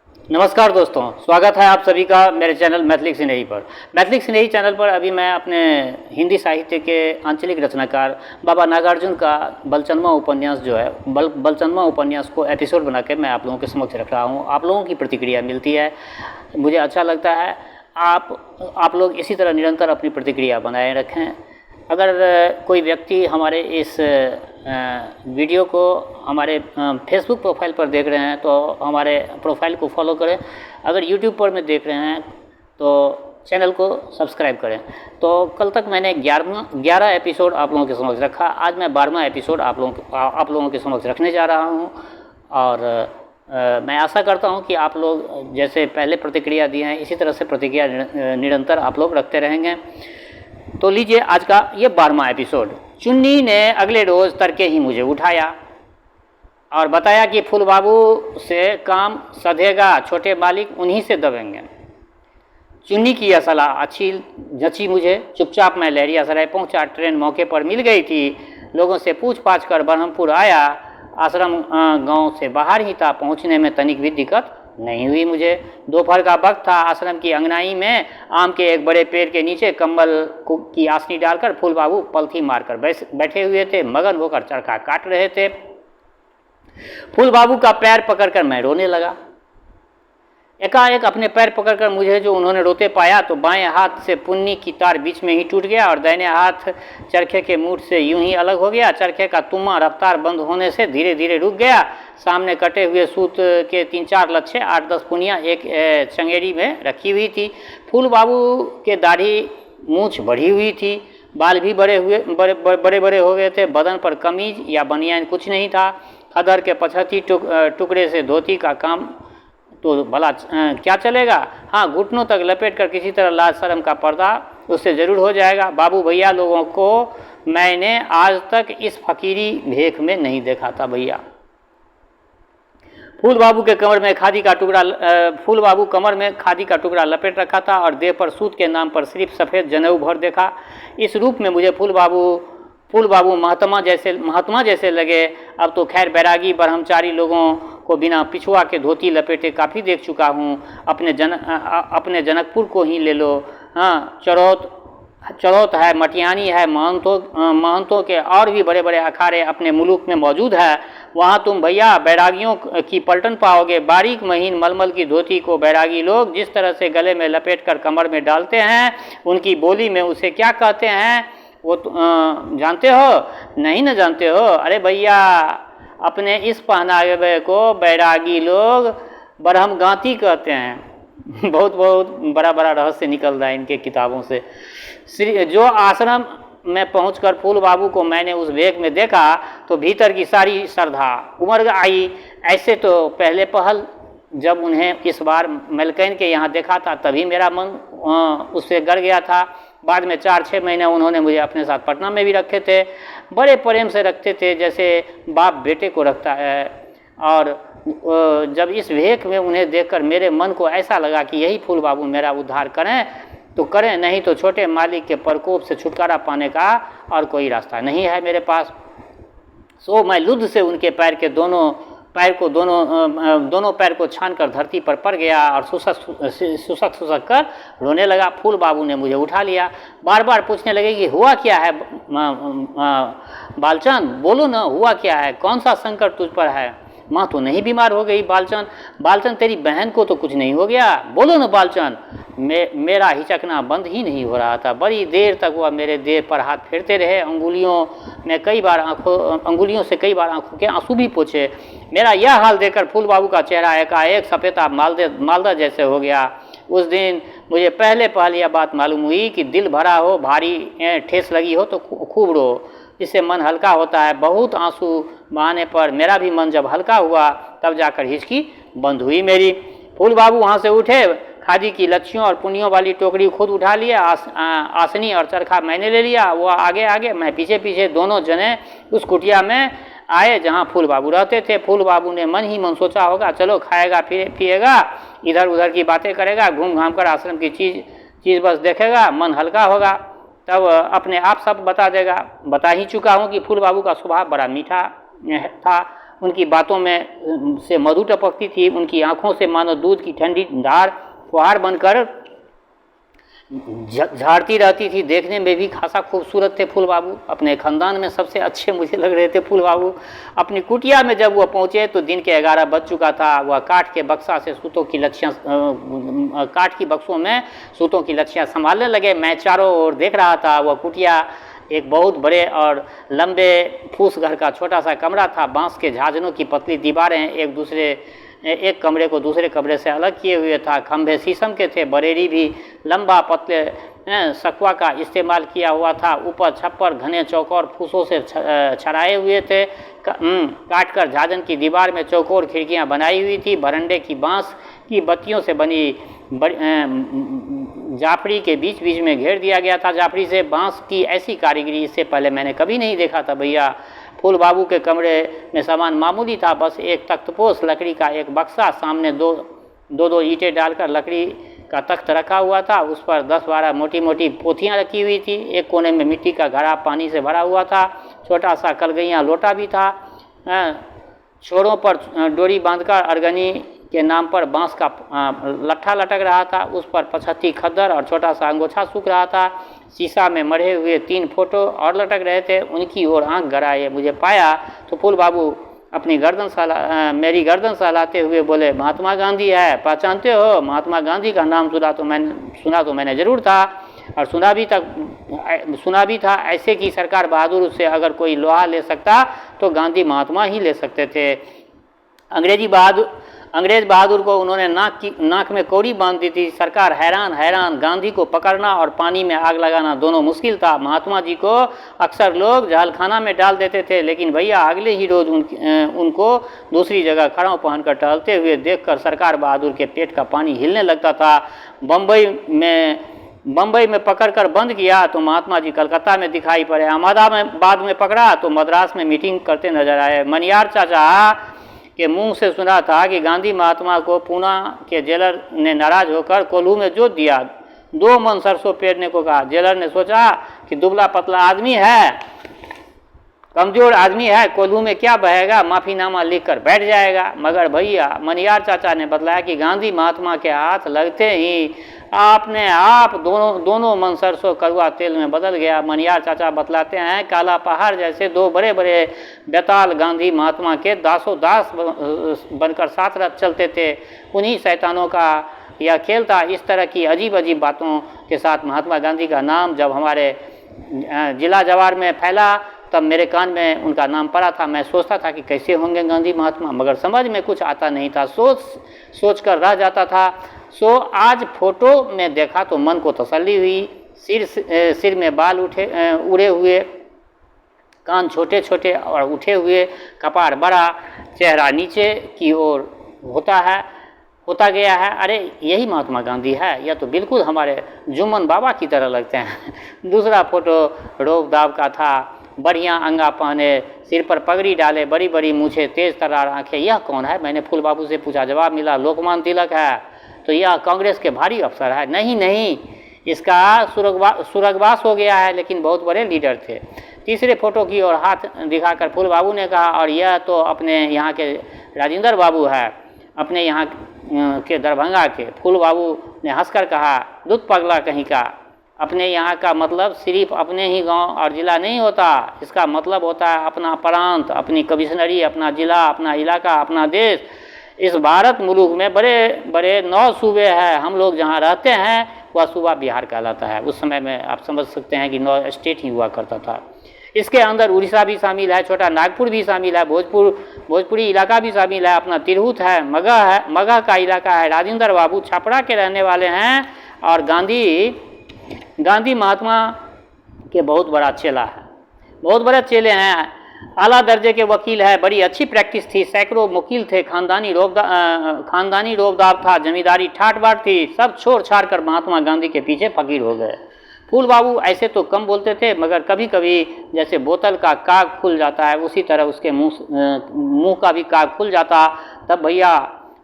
नमस्कार दोस्तों, स्वागत है आप सभी का मेरे चैनल मैथिली स्नेही पर। मैथिली स्नेही चैनल पर अभी मैं अपने हिंदी साहित्य के आंचलिक रचनाकार बाबा नागार्जुन का बलचंद्रमा उपन्यास जो है बलचंद्रमा उपन्यास को एपिसोड बना के मैं आप लोगों के समक्ष रख रहा हूँ। आप लोगों की प्रतिक्रिया मिलती है, मुझे अच्छा लगता है। आप लोग इसी तरह निरंतर अपनी प्रतिक्रिया बनाए रखें। अगर कोई व्यक्ति हमारे इस वीडियो को हमारे फेसबुक प्रोफाइल पर देख रहे हैं तो हमारे प्रोफाइल को फॉलो करें। अगर यूट्यूब पर में देख रहे हैं तो चैनल को सब्सक्राइब करें। तो कल तक मैंने 11 एपिसोड आप लोगों के समक्ष रखा। आज मैं 12वां एपिसोड आप लोगों के समक्ष रखने जा रहा हूं। और मैं आशा करता हूं कि आप लोग जैसे पहले प्रतिक्रिया दिए हैं इसी तरह से प्रतिक्रिया निरंतर आप लोग रखते रहेंगे। तो लीजिए आज का ये 12वां एपिसोड। चुन्नी ने अगले रोज़ तड़के ही मुझे उठाया और बताया कि फूल बाबू से काम सधेगा, छोटे मालिक उन्हीं से दबेंगे। चुन्नी की यह सलाह अच्छी जची मुझे। चुपचाप मैं लहरियासराय पहुंचा। ट्रेन मौके पर मिल गई थी। लोगों से पूछ पाछ कर ब्रह्मपुर आया। आश्रम गांव से बाहर ही था, पहुंचने में तनिक भी दिक्कत नहीं हुई मुझे। दोपहर का वक्त था। आश्रम की अंगनाई में आम के एक बड़े पेड़ के नीचे कंबल की आसनी डालकर फूल बाबू पलथी मारकर बैठे हुए थे, मगन होकर चरखा काट रहे थे। फूल बाबू का पैर पकड़कर मैं रोने लगा। एकाएक अपने पैर पकड़कर मुझे जो उन्होंने रोते पाया तो बाएं हाथ से पुन्नी की तार बीच में ही टूट गया और दाहिने हाथ चरखे के मुठ से यूं ही अलग हो गया। चरखे का तुम्मा रफ्तार बंद होने से धीरे धीरे रुक गया। सामने कटे हुए सूत के 3-4 लच्छे, 8-10 पुनियाँ एक चंगेड़ी में रखी हुई थी। फूल बाबू के दाढ़ी मूछ बढ़ी हुई थी, बाल भी बड़े बड़े हो गए थे। बदन पर कमीज या बनियान कुछ नहीं था। खदर के 75 टुकड़े से धोती का काम तो भला क्या चलेगा। हाँ, घुटनों तक लपेट कर किसी तरह लाज शर्म का पर्दा उससे ज़रूर हो जाएगा। बाबू भैया लोगों को मैंने आज तक इस फकीरी भेख में नहीं देखा था भैया। फूल बाबू कमर में खादी का टुकड़ा लपेट रखा था और देह पर सूत के नाम पर सिर्फ सफ़ेद जनेऊ भर देखा। इस रूप में मुझे फूल बाबू महात्मा जैसे लगे। अब तो खैर बैरागी ब्रह्मचारी लोगों को बिना पिछुआ के धोती लपेटे काफ़ी देख चुका हूँ। अपने जनकपुर को ही ले लो। हाँ, चरौत है, मटियानी है, महंतों के और भी बड़े बड़े अखाड़े अपने मुल्क में मौजूद है। वहाँ तुम भैया बैरागियों की पलटन पाओगे। बारीक महीन मलमल की धोती को बैरागी लोग जिस तरह से गले में लपेट कर कमर में डालते हैं, उनकी बोली में उसे क्या कहते हैं वो जानते हो? नहीं न जानते हो? अरे भैया, अपने इस पहनावे को बैरागी लोग ब्रह्मगांती कहते हैं। बहुत बड़ा रहस्य निकल रहा है इनके किताबों से। जो आश्रम में पहुंचकर फूल बाबू को मैंने उस वेग में देखा तो भीतर की सारी श्रद्धा उमड़ आई। ऐसे तो पहले पहल जब उन्हें इस बार मलकैन के यहाँ देखा था तभी मेरा मन उससे गड़ गया था। बाद में 4-6 महीने उन्होंने मुझे अपने साथ पटना में भी रखे थे। बड़े प्रेम से रखते थे, जैसे बाप बेटे को रखता है। और जब इस भेख में उन्हें देखकर मेरे मन को ऐसा लगा कि यही फूल बाबू मेरा उद्धार करें तो करें, नहीं तो छोटे मालिक के प्रकोप से छुटकारा पाने का और कोई रास्ता नहीं है मेरे पास। सो मैं लुद्ध से उनके दोनों पैर को छानकर धरती पर पड़ गया और सुसक कर रोने लगा। फूल बाबू ने मुझे उठा लिया। बार बार पूछने लगे कि हुआ क्या है बालचंद, बोलो ना, हुआ क्या है? कौन सा संकट तुझ पर है? माँ तो नहीं बीमार हो गई बालचंद, तेरी बहन को तो कुछ नहीं हो गया? बोलो ना बालचंद। मेरा हिचकना बंद ही नहीं हो रहा था। बड़ी देर तक वह मेरे देह पर हाथ फेरते रहे। अंगुलियों से कई बार आंखों के आंसू भी पोंछे। मेरा यह हाल देखकर फूल बाबू का चेहरा एकाएक सफेदा मालदा जैसे हो गया। उस दिन मुझे पहले यह बात मालूम हुई कि दिल भरा हो, भारी ठेस लगी हो तो खूब रो, इससे मन हल्का होता है। बहुत आंसू बहाने पर मेरा भी मन जब हल्का हुआ तब जाकर हिचकी बंद हुई मेरी। फूल बाबू वहाँ से उठे। खादी की लच्छियों और पुनियों वाली टोकरी खुद उठा लिया। आसनी और चरखा मैंने ले लिया। वो आगे मैं पीछे दोनों जने उस कुटिया में आए जहाँ फूल बाबू रहते थे। फूल बाबू ने मन ही मन सोचा होगा, चलो खाएगा पिएगा, इधर उधर की बातें करेगा, घूम घाम कर आश्रम की चीज़ बस देखेगा, मन हल्का होगा, तब अपने आप सब बता देगा। बता ही चुका हूँ कि फूल बाबू का स्वभाव बड़ा मीठा था। उनकी बातों में से मधु टपकती थी, उनकी आंखों से मानो दूध की ठंडी धार फुहार बनकर झाड़ती रहती थी। देखने में भी खासा खूबसूरत थे फूल बाबू, अपने खानदान में सबसे अच्छे मुझे लग रहे थे फूल बाबू। अपनी कुटिया में जब वह पहुँचे तो दिन के 11 बज चुका था। वह काठ के बक्सा से सूतों की लच्छियाँ काठ की बक्सों में सूतों की लच्छियाँ संभालने लगे। मैं चारों ओर देख रहा था। वह कुटिया एक बहुत बड़े और लंबे फूस घर का छोटा सा कमरा था। बांस के झांझनों की पतली दीवारें एक कमरे को दूसरे कमरे से अलग किए हुए था। खंभे शीशम के थे, बरेरी भी लंबा पतले सखुआ का इस्तेमाल किया हुआ था। ऊपर छप्पर घने चौकोर फूसों से छड़ाए हुए थे। काट कर झांझन की दीवार में चौकोर खिड़कियां बनाई हुई थी। बरंडे की बांस की बत्तियों से बनी जाफड़ी के बीच बीच में घेर दिया गया था। जाफड़ी से बांस की ऐसी कारीगरी इससे पहले मैंने कभी नहीं देखा था भैया। फूल बाबू के कमरे में सामान मामूली था, बस एक तख्तपोश, लकड़ी का एक बक्सा, सामने दो ईंटें डालकर लकड़ी का तख्त रखा हुआ था। उस पर 10-12 मोटी मोटी पोथियाँ रखी हुई थी। एक कोने में मिट्टी का घड़ा पानी से भरा हुआ था। छोटा सा कलगैया लोटा भी था। छोरों पर डोरी बांधकर अरगनी के नाम पर बांस का लट्ठा लटक रहा था। उस पर 75 खद्दर और छोटा सा अंगोछा सूख रहा था। शीशा में मढ़े हुए 3 फोटो और लटक रहे थे। उनकी ओर आंख गड़ाए मुझे पाया तो फूल बाबू अपनी मेरी गर्दन सहलाते हुए बोले, महात्मा गांधी है, पहचानते हो? महात्मा गांधी का नाम सुना तो मैंने जरूर था, और सुना भी था ऐसे कि सरकार बहादुर से अगर कोई लोहा ले सकता तो गांधी महात्मा ही ले सकते थे। अंग्रेज बहादुर को उन्होंने नाक में कौड़ी बांध दी थी। सरकार हैरान। गांधी को पकड़ना और पानी में आग लगाना दोनों मुश्किल था। महात्मा जी को अक्सर लोग जहलखाना में डाल देते थे, लेकिन भैया अगले ही रोज उनको दूसरी जगह खड़ाऊ पहनकर टहलते हुए देखकर सरकार बहादुर के पेट का पानी हिलने लगता था। बम्बई में पकड़कर बंद किया तो महात्मा जी कलकत्ता में दिखाई पड़े। अहमदाबाद में पकड़ा तो मद्रास में मीटिंग करते नजर आए। मनियार चाचा के मुंह से सुना था कि गांधी महात्मा को पूना के जेलर ने नाराज होकर कोल्हू में जोत दिया। 2 मन सरसों पेरने को कहा। जेलर ने सोचा कि दुबला पतला आदमी है, कमजोर आदमी है, कोल्हू में क्या बहेगा, माफीनामा लिखकर बैठ जाएगा। मगर भैया मनियार चाचा ने बतलाया कि गांधी महात्मा के हाथ लगते ही आपने आप दोनों मन सरसों कड़वा तेल में बदल गया। मनियार चाचा बतलाते हैं काला पहाड़ जैसे 2 बड़े बड़े बेताल गांधी महात्मा के दास बनकर साथ रात चलते थे। उन्हीं शैतानों का यह खेल था। इस तरह की अजीब बातों के साथ महात्मा गांधी का नाम जब हमारे जिला जवार में फैला तब मेरे कान में उनका नाम पड़ा था। मैं सोचता था कि कैसे होंगे गांधी महात्मा, मगर समझ में कुछ आता नहीं था। सोच कर रह जाता था। आज फोटो में देखा तो मन को तसल्ली हुई। सिर में बाल उड़े हुए, कान छोटे छोटे और उठे हुए, कपार बड़ा, चेहरा नीचे की ओर होता गया है। अरे यही महात्मा गांधी है, यह तो बिल्कुल हमारे जुम्मन बाबा की तरह लगते हैं। दूसरा फोटो रोब दाब का था। बढ़िया अंगा पहने, सिर पर पगड़ी डाले, बड़ी बड़ी मूछे, तेज तर्रार आंखें। यह कौन है? मैंने फूल बाबू से पूछा। जवाब मिला लोकमान तिलक है। तो यह कांग्रेस के भारी अफसर है। नहीं, इसका सुरगवास हो गया है, लेकिन बहुत बड़े लीडर थे। तीसरे फोटो की ओर हाथ दिखाकर फूल बाबू ने कहा, और यह तो अपने यहाँ के राजेंद्र बाबू है, अपने यहाँ के दरभंगा के। फूल बाबू ने हंसकर कहा, दूध पगला कहीं का, अपने यहाँ का मतलब सिर्फ अपने ही गांव और जिला नहीं होता। इसका मतलब होता है अपना प्रांत, अपनी कमिश्नरी, अपना जिला, अपना इलाका, अपना देश। इस भारत मुल्क में बड़े बड़े 9 सूबे हैं। हम लोग जहाँ रहते हैं वह सूबा बिहार कहलाता है। उस समय में आप समझ सकते हैं कि 9 स्टेट ही हुआ करता था। इसके अंदर उड़ीसा भी शामिल है, छोटा नागपुर भी शामिल है, भोजपुरी इलाका भी शामिल है, अपना तिरहुत है, मगह का इलाका है। राजेंद्र बाबू छपरा के रहने वाले हैं और गांधी महात्मा के बहुत बड़ा चेला है, बहुत बड़े चेले हैं। आला दर्जे के वकील है, बड़ी अच्छी प्रैक्टिस थी, सैकड़ों वकील थे, खानदानी रोबदार था, जमींदारी ठाट बाट थी। सब छोड़ छाड़ कर महात्मा गांधी के पीछे फकीर हो गए। फूल बाबू ऐसे तो कम बोलते थे, मगर कभी कभी जैसे बोतल का काग खुल जाता है उसी तरह उसके मुंह का भी काग खुल जाता। तब भैया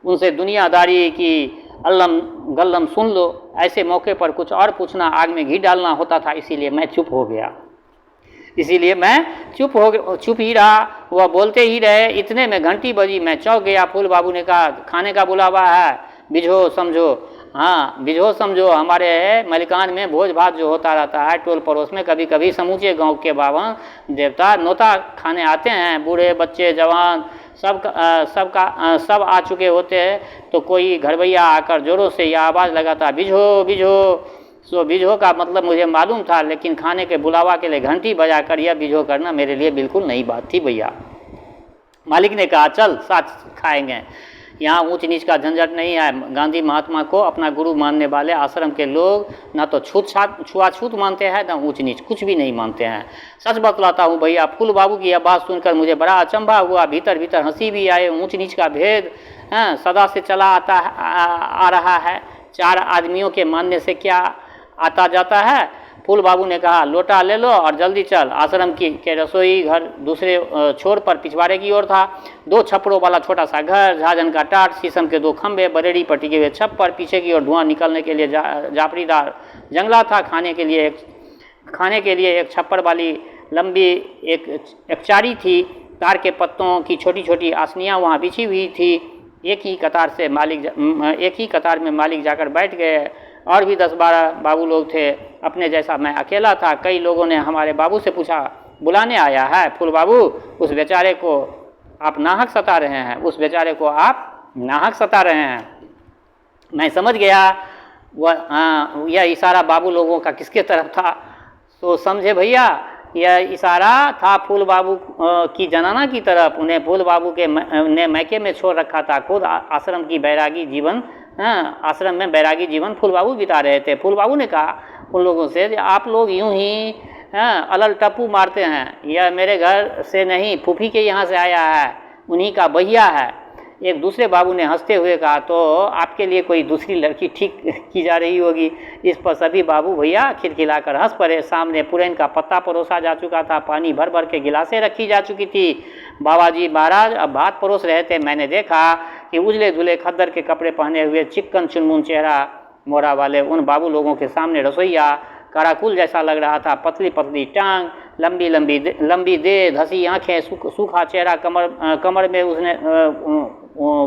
उनसे दुनियादारी की अल्लम गल्लम सुन लो। ऐसे मौके पर कुछ और पूछना आग में घी डालना होता था, इसीलिए मैं चुप हो गया। इसीलिए मैं चुप ही रहा। वह बोलते ही रहे। इतने में घंटी बजी, मैं चौंक गया। फूल बाबू ने कहा, खाने का बुलावा है, बिझो समझो। हाँ, बिझो समझो। हमारे मलिकान में भोज भात जो होता रहता है टोल पड़ोस में, कभी कभी समूचे गांव के बावन देवता नोता खाने आते हैं। बूढ़े बच्चे जवान सब आ चुके होते हैं। तो कोई घरवैया आकर जोरों से यह आवाज़ लगाता, बिझो बिझो। सो बिझो का मतलब मुझे मालूम था, लेकिन खाने के बुलावा के लिए घंटी बजाकर यह बिझो करना मेरे लिए बिल्कुल नई बात थी भैया। मालिक ने कहा, चल साथ खाएंगे, यहाँ ऊंच नीच का झंझट नहीं है। गांधी महात्मा को अपना गुरु मानने वाले आश्रम के लोग ना तो छुआछूत मानते हैं, ना ऊंच नीच, कुछ भी नहीं मानते हैं। सच बतलाता हूँ भैया, फूल बाबू की यह बात सुनकर मुझे बड़ा अचंभा हुआ। भीतर भीतर हंसी भी आए। ऊंच नीच का भेद सदा से चला आ रहा है। चार आदमियों के मानने से क्या आता जाता है। फूल बाबू ने कहा, लोटा ले लो और जल्दी चल। आश्रम के रसोई घर दूसरे छोर पर पिछवाड़े की ओर था। 2 छप्परों वाला छोटा सा घर, झाजन का टाट, शीशम के 2 खंभे, बरेड़ी पर टिके हुए छप्पर, पीछे की ओर धुआं निकलने के लिए जापड़ीदार जंगला था। खाने के लिए एक छप्पर वाली लंबी एक चारी थी। तार के पत्तों की छोटी छोटी आसनियाँ वहाँ बिछी हुई थी। एक ही कतार में मालिक जाकर बैठ गए। और भी 10-12 बाबू लोग थे। अपने जैसा मैं अकेला था। कई लोगों ने हमारे बाबू से पूछा, बुलाने आया है फूल बाबू? उस बेचारे को आप नाहक सता रहे हैं, उस बेचारे को आप नाहक सता रहे हैं। मैं समझ गया यह इशारा बाबू लोगों का किसके तरफ था। तो समझे भैया, यह इशारा था फूल बाबू की जनाना की तरफ। उन्हें फूल बाबू ने मैके में छोड़ रखा था। खुद आश्रम में बैरागी जीवन फूल बाबू बिता रहे थे। फूल बाबू ने कहा उन लोगों से, आप लोग यूं ही अलल टप्पू मारते हैं। यह मेरे घर से नहीं, फूफी के यहाँ से आया है, उन्हीं का बहिया है। एक दूसरे बाबू ने हंसते हुए कहा, तो आपके लिए कोई दूसरी लड़की ठीक की जा रही होगी। इस पर सभी बाबू भैया खिलखिलाकर हंस पड़े। सामने पुरैन का पत्ता परोसा जा चुका था। पानी भर भर के गिलासें रखी जा चुकी थी। बाबा जी महाराज अब भात परोस रहे थे। मैंने देखा कि उजले धुले खद्दर के कपड़े पहने हुए चिक्कन चुनमुन चेहरा मोरा वाले उन बाबू लोगों के सामने रसोईया काराकुल जैसा लग रहा था। पतली पतली टांग, लंबी देह, धसी आंखें, सूखा चेहरा।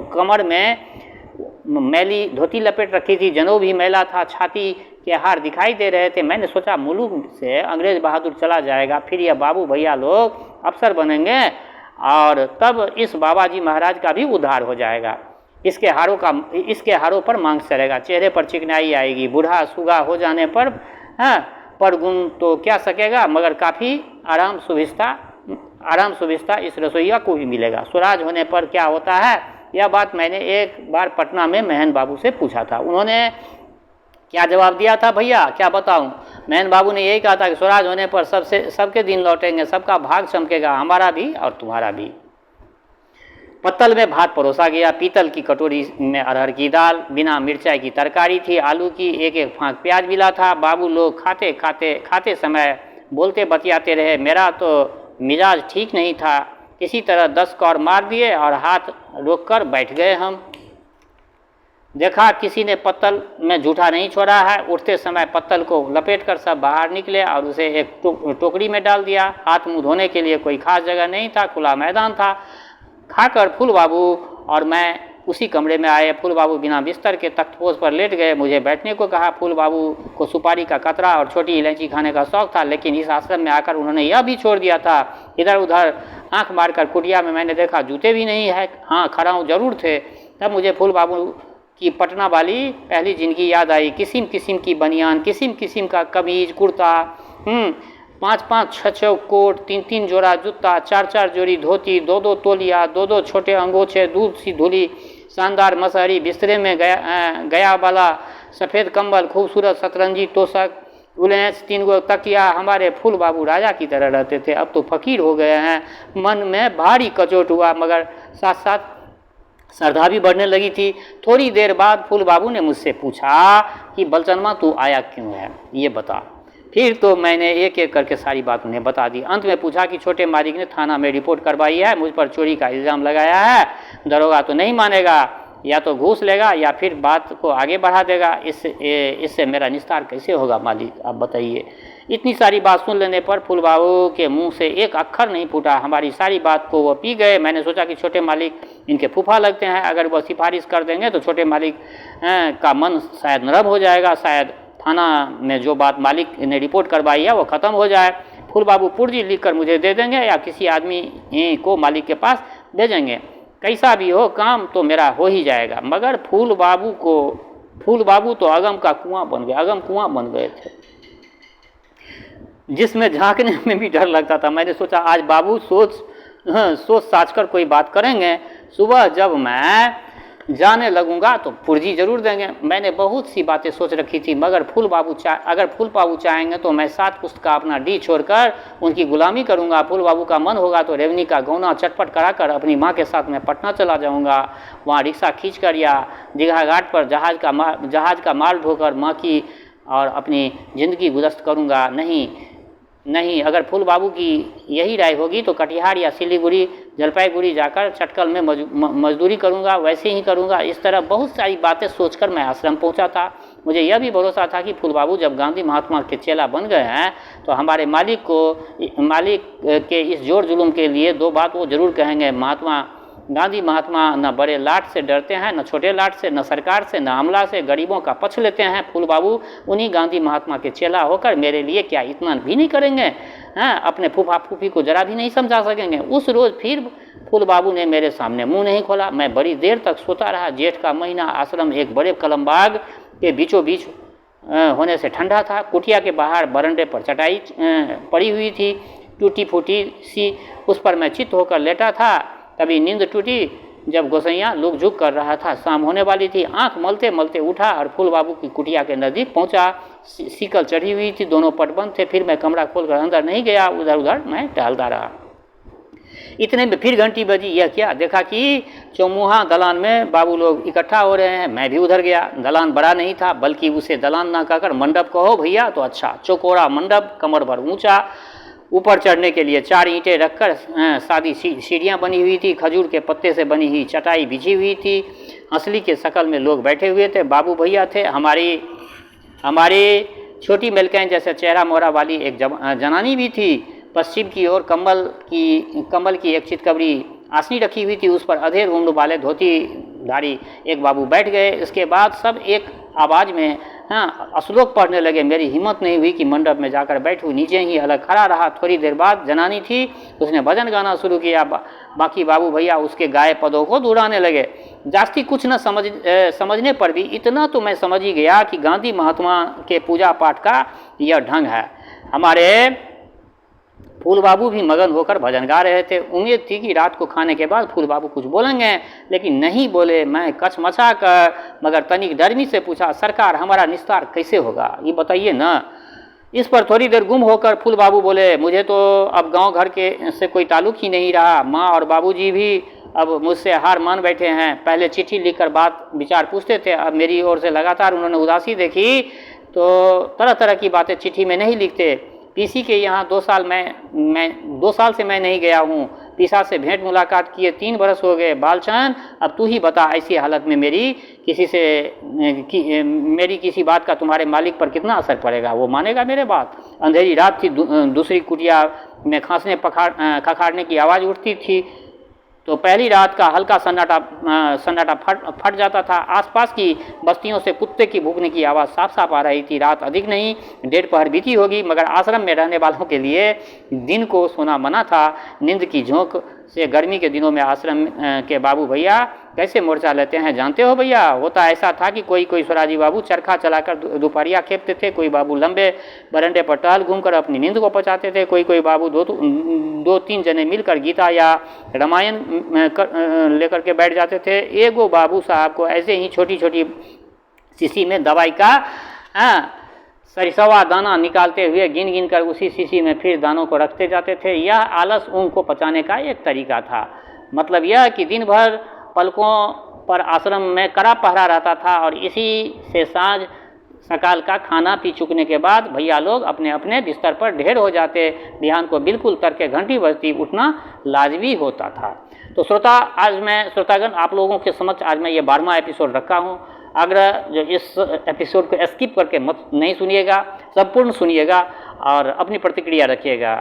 कमर में मैली धोती लपेट रखी थी। जनेऊ भी मैला था। छाती के हार दिखाई दे रहे थे। मैंने सोचा, मुल्क से अंग्रेज बहादुर चला जाएगा, फिर यह बाबू भैया लोग अफसर बनेंगे और तब इस बाबा जी महाराज का भी उद्धार हो जाएगा। इसके हारों पर मांग चढ़ेगा, चेहरे पर चिकनाई आएगी। बूढ़ा सूगा हो जाने पर पर गुण तो क्या सकेगा, मगर काफ़ी आराम सुविस्ता इस रसोईया को भी मिलेगा। स्वराज होने पर क्या होता है, यह बात मैंने एक बार पटना में महन बाबू से पूछा था। उन्होंने क्या जवाब दिया था भैया, क्या बताऊं। महन बाबू ने यही कहा था कि स्वराज होने पर सबके दिन लौटेंगे, सबका भाग चमकेगा, हमारा भी और तुम्हारा भी। पत्तल में भात परोसा गया। पीतल की कटोरी में अरहर की दाल, बिना मिर्चाई की तरकारी थी। आलू की एक फांक प्याज मिला था। बाबू लोग खाते समय बोलते बतियाते रहे। मेरा तो मिजाज ठीक नहीं था। किसी तरह 10 कौर मार दिए और हाथ रोककर बैठ गए हम। देखा किसी ने पत्तल में जूठा नहीं छोड़ा है। उठते समय पत्तल को लपेटकर सब बाहर निकले और उसे एक टोकरी में डाल दिया। हाथ मुंह धोने के लिए कोई खास जगह नहीं था, खुला मैदान था। खाकर फूल बाबू और मैं उसी कमरे में आए। फूल बाबू बिना बिस्तर के तख्तपोश पर लेट गए। मुझे बैठने को कहा। फूल बाबू को सुपारी का कतरा और छोटी इलायची खाने का शौक था, लेकिन इस आश्रम में आकर उन्होंने यह भी छोड़ दिया था। इधर उधर आंख मारकर कुटिया में मैंने देखा जूते भी नहीं है, हाँ खड़ाऊ जरूर थे। तब मुझे फूल बाबू की पटना वाली पहली जिंदगी याद आई। किस्म किस्म की बनियान, किस्म किस्म का कमीज कुर्ता, 5-5, 6-6 कोट, 3-3 जोड़ा जूता, 4-4 जोड़ी धोती, 2-2 तोलिया, 2-2 छोटे अंगोछे, दूध सी धुली शानदार मसहरी, बिस्तरे में गया वाला सफ़ेद कंबल, खूबसूरत सतरंजी तोशक, उलेंस, 3 गो तकिया। हमारे फूल बाबू राजा की तरह रहते थे, अब तो फकीर हो गए हैं। मन में भारी कचोट हुआ, मगर साथ साथ श्रद्धा भी बढ़ने लगी थी। थोड़ी देर बाद फूल बाबू ने मुझसे पूछा कि बलचनमा तू आया क्यों है, ये बता। फिर तो मैंने एक एक करके सारी बात उन्हें बता दी। अंत में पूछा कि छोटे मालिक ने थाना में रिपोर्ट करवाई है, मुझ पर चोरी का इल्ज़ाम लगाया है। दरोगा तो नहीं मानेगा, या तो घूस लेगा या फिर बात को आगे बढ़ा देगा। इससे मेरा निस्तार कैसे होगा मालिक, आप बताइए। इतनी सारी बात सुन लेने पर फूल बाबू के मुंह से एक अक्षर नहीं फूटा। हमारी सारी बात को वो पी गए। मैंने सोचा कि छोटे मालिक इनके फूफा लगते हैं, अगर वो सिफारिश कर देंगे तो छोटे मालिक का मन शायद नरम हो जाएगा, शायद थाना में जो बात मालिक ने रिपोर्ट करवाई है वो ख़त्म हो जाए। फूल बाबू पुर्जी लिख कर मुझे दे देंगे या किसी आदमी को मालिक के पास भेजेंगे, कैसा भी हो काम तो मेरा हो ही जाएगा। मगर फूल बाबू तो अगम का कुआं बन गए, अगम कुआं बन गए थे जिसमें झांकने में भी डर लगता था। मैंने सोचा आज बाबू सोच साच कर कोई बात करेंगे, सुबह जब मैं जाने लगूंगा तो पुर्जी जरूर देंगे। मैंने बहुत सी बातें सोच रखी थी, मगर अगर फूल बाबू चाहेंगे तो मैं 7 पुस्त का अपना डी छोड़कर उनकी गुलामी करूंगा। फूल बाबू का मन होगा तो रेवनी का गौना चटपट कराकर अपनी माँ के साथ मैं पटना चला जाऊंगा, वहाँ रिक्शा खींचकर या दीघा घाट पर जहाज का माल ढोकर माँ की और अपनी ज़िंदगी गुजर करूंगा। नहीं, अगर फूल बाबू की यही राय होगी तो कटिहार या सिलीगुड़ी जलपाईगुड़ी जाकर चटकल में मजदूरी करूंगा, वैसे ही करूंगा। इस तरह बहुत सारी बातें सोचकर मैं आश्रम पहुंचा था। मुझे यह भी भरोसा था कि फूल बाबू जब गांधी महात्मा के चेला बन गए हैं तो हमारे मालिक के इस जोर जुलूम के लिए 2 बात वो जरूर कहेंगे। गांधी महात्मा न बड़े लाट से डरते हैं, न छोटे लाट से, न सरकार से, न अमला से, गरीबों का पक्ष लेते हैं। फूल बाबू उन्हीं गांधी महात्मा के चेला होकर मेरे लिए क्या इतना भी नहीं करेंगे? अपने फूफा फूफी को जरा भी नहीं समझा सकेंगे? उस रोज़ फिर फूल बाबू ने मेरे सामने मुंह नहीं खोला। मैं बड़ी देर तक सोता रहा। जेठ का महीना, आश्रम एक बड़े कलमबाग के बीचों बीच होने से ठंडा था। कुटिया के बाहर बरंडे पर चटाई पड़ी हुई थी, टूटी फूटी सी। उस पर मैं चित्त होकर लेटा था। तभी नींद टूटी जब गोसैया लुक झुक कर रहा था। शाम होने वाली थी। आंख मलते मलते उठा और फूल बाबू की कुटिया के नज़दीक पहुंचा। सीकल चढ़ी हुई थी, दोनों पट बंद थे। फिर मैं कमरा खोलकर अंदर नहीं गया, उधर उधर मैं टहलता रहा। इतने में फिर घंटी बजी। यह क्या? देखा कि चौमुहा दलान में बाबू लोग इकट्ठा हो रहे हैं। मैं भी उधर गया। दलान बड़ा नहीं था, बल्कि उसे दलान ना कहकर मंडप कहो भैया तो अच्छा। चौकोरा मंडप, कमर भर ऊंचा। ऊपर चढ़ने के लिए 4 ईंटें रखकर सादी सीढ़ियाँ बनी हुई थी। खजूर के पत्ते से बनी हुई चटाई बिछी हुई थी। हंसली के शकल में लोग बैठे हुए थे। बाबू भैया थे। हमारी छोटी मेलकैन जैसे चेहरा मोहरा वाली एक जनानी भी थी। पश्चिम की ओर कम्बल की एक चितकबरी आसनी रखी हुई थी। उस पर अधेर उम्र वाले धोतीधारी एक बाबू बैठ गए। इसके बाद सब एक आवाज़ में श्लोक पढ़ने लगे। मेरी हिम्मत नहीं हुई कि मंडप में जाकर बैठूं, नीचे ही अलग खड़ा रहा। थोड़ी देर बाद जनानी थी, उसने भजन गाना शुरू किया। बाकी बाबू भैया उसके गाए पदों को दोहराने लगे। जास्ती कुछ न समझने पर भी इतना तो मैं समझ ही गया कि गांधी महात्मा के पूजा पाठ का यह ढंग है। हमारे फूल बाबू भी मगन होकर भजन गा रहे थे। उम्मीद थी कि रात को खाने के बाद फूल बाबू कुछ बोलेंगे, लेकिन नहीं बोले। मैं कचमचा कर मगर तनिक डरमी से पूछा, सरकार हमारा निस्तार कैसे होगा, ये बताइए ना। इस पर थोड़ी देर गुम होकर फूल बाबू बोले, मुझे तो अब गांव घर के से कोई ताल्लुक ही नहीं रहा। माँ और बाबूजी भी अब मुझसे हार मान बैठे हैं। पहले चिट्ठी लिखकर बात विचार पूछते थे, अब मेरी ओर से लगातार उन्होंने उदासी देखी तो तरह तरह की बातें चिट्ठी में नहीं लिखते। पीसी के यहाँ 2 साल से मैं नहीं गया हूँ। पीसा से भेंट मुलाकात किए 3 बरस हो गए। बालचंद अब तू ही बता, ऐसी हालत में मेरी किसी बात का तुम्हारे मालिक पर कितना असर पड़ेगा? वो मानेगा मेरे बात? अंधेरी रात थी। दूसरी कुटिया में खांसने खखाड़ने की आवाज़ उठती थी तो पहली रात का हल्का सन्नाटा फट जाता था। आसपास की बस्तियों से कुत्ते की भूखने की आवाज़ साफ साफ आ रही थी। रात अधिक नहीं 1:30 पहर बीती होगी, मगर आश्रम में रहने वालों के लिए दिन को सोना मना था। नींद की झोंक से गर्मी के दिनों में आश्रम के बाबू भैया कैसे मोर्चा लेते हैं जानते हो भैया? होता ऐसा था कि कोई स्वराजी बाबू चरखा चलाकर दोपहरिया खेपते थे। कोई बाबू लंबे बरंडे पर टहल घूमकर अपनी नींद को पचाते थे। कोई बाबू 2-3 जने मिलकर गीता या रामायण लेकर के बैठ जाते थे। एगो बाबू साहब को ऐसे ही छोटी छोटी शीशी में दवाई का सरिसवा दाना निकालते हुए गिन गिन कर उसी शीशी में फिर दानों को रखते जाते थे। यह आलस ऊँग को पचाने का एक तरीका था। मतलब यह कि दिन भर पलकों पर आश्रम में कड़ा पहरा रहता था और इसी से साँझ सकाल का खाना पी चुकने के बाद भैया लोग अपने अपने बिस्तर पर ढेर हो जाते। बिहान को बिल्कुल तड़के घंटी बजती उठना लाजमी होता था। तो श्रोतागण, आप लोगों के समक्ष आज मैं ये 12वां एपिसोड रखा हूँ। आग्रह जो इस एपिसोड को स्किप करके मत नहीं सुनिएगा, संपूर्ण सुनिएगा और अपनी प्रतिक्रिया रखिएगा।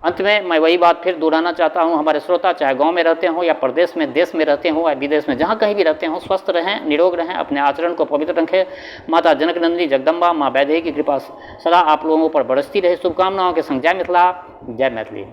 अंत में मैं वही बात फिर दोहराना चाहता हूँ, हमारे श्रोता चाहे गांव में रहते हों या प्रदेश में, देश में रहते हों या विदेश में, जहाँ कहीं भी रहते हों, स्वस्थ रहें, निरोग रहें, अपने आचरण को पवित्र रखें। माता जनकनंदिनी जगदम्बा माँ वैदेही की कृपा सदा आप लोगों पर बरसती रहे। शुभकामनाओं के संग जय मिथिला, जय मैथिली।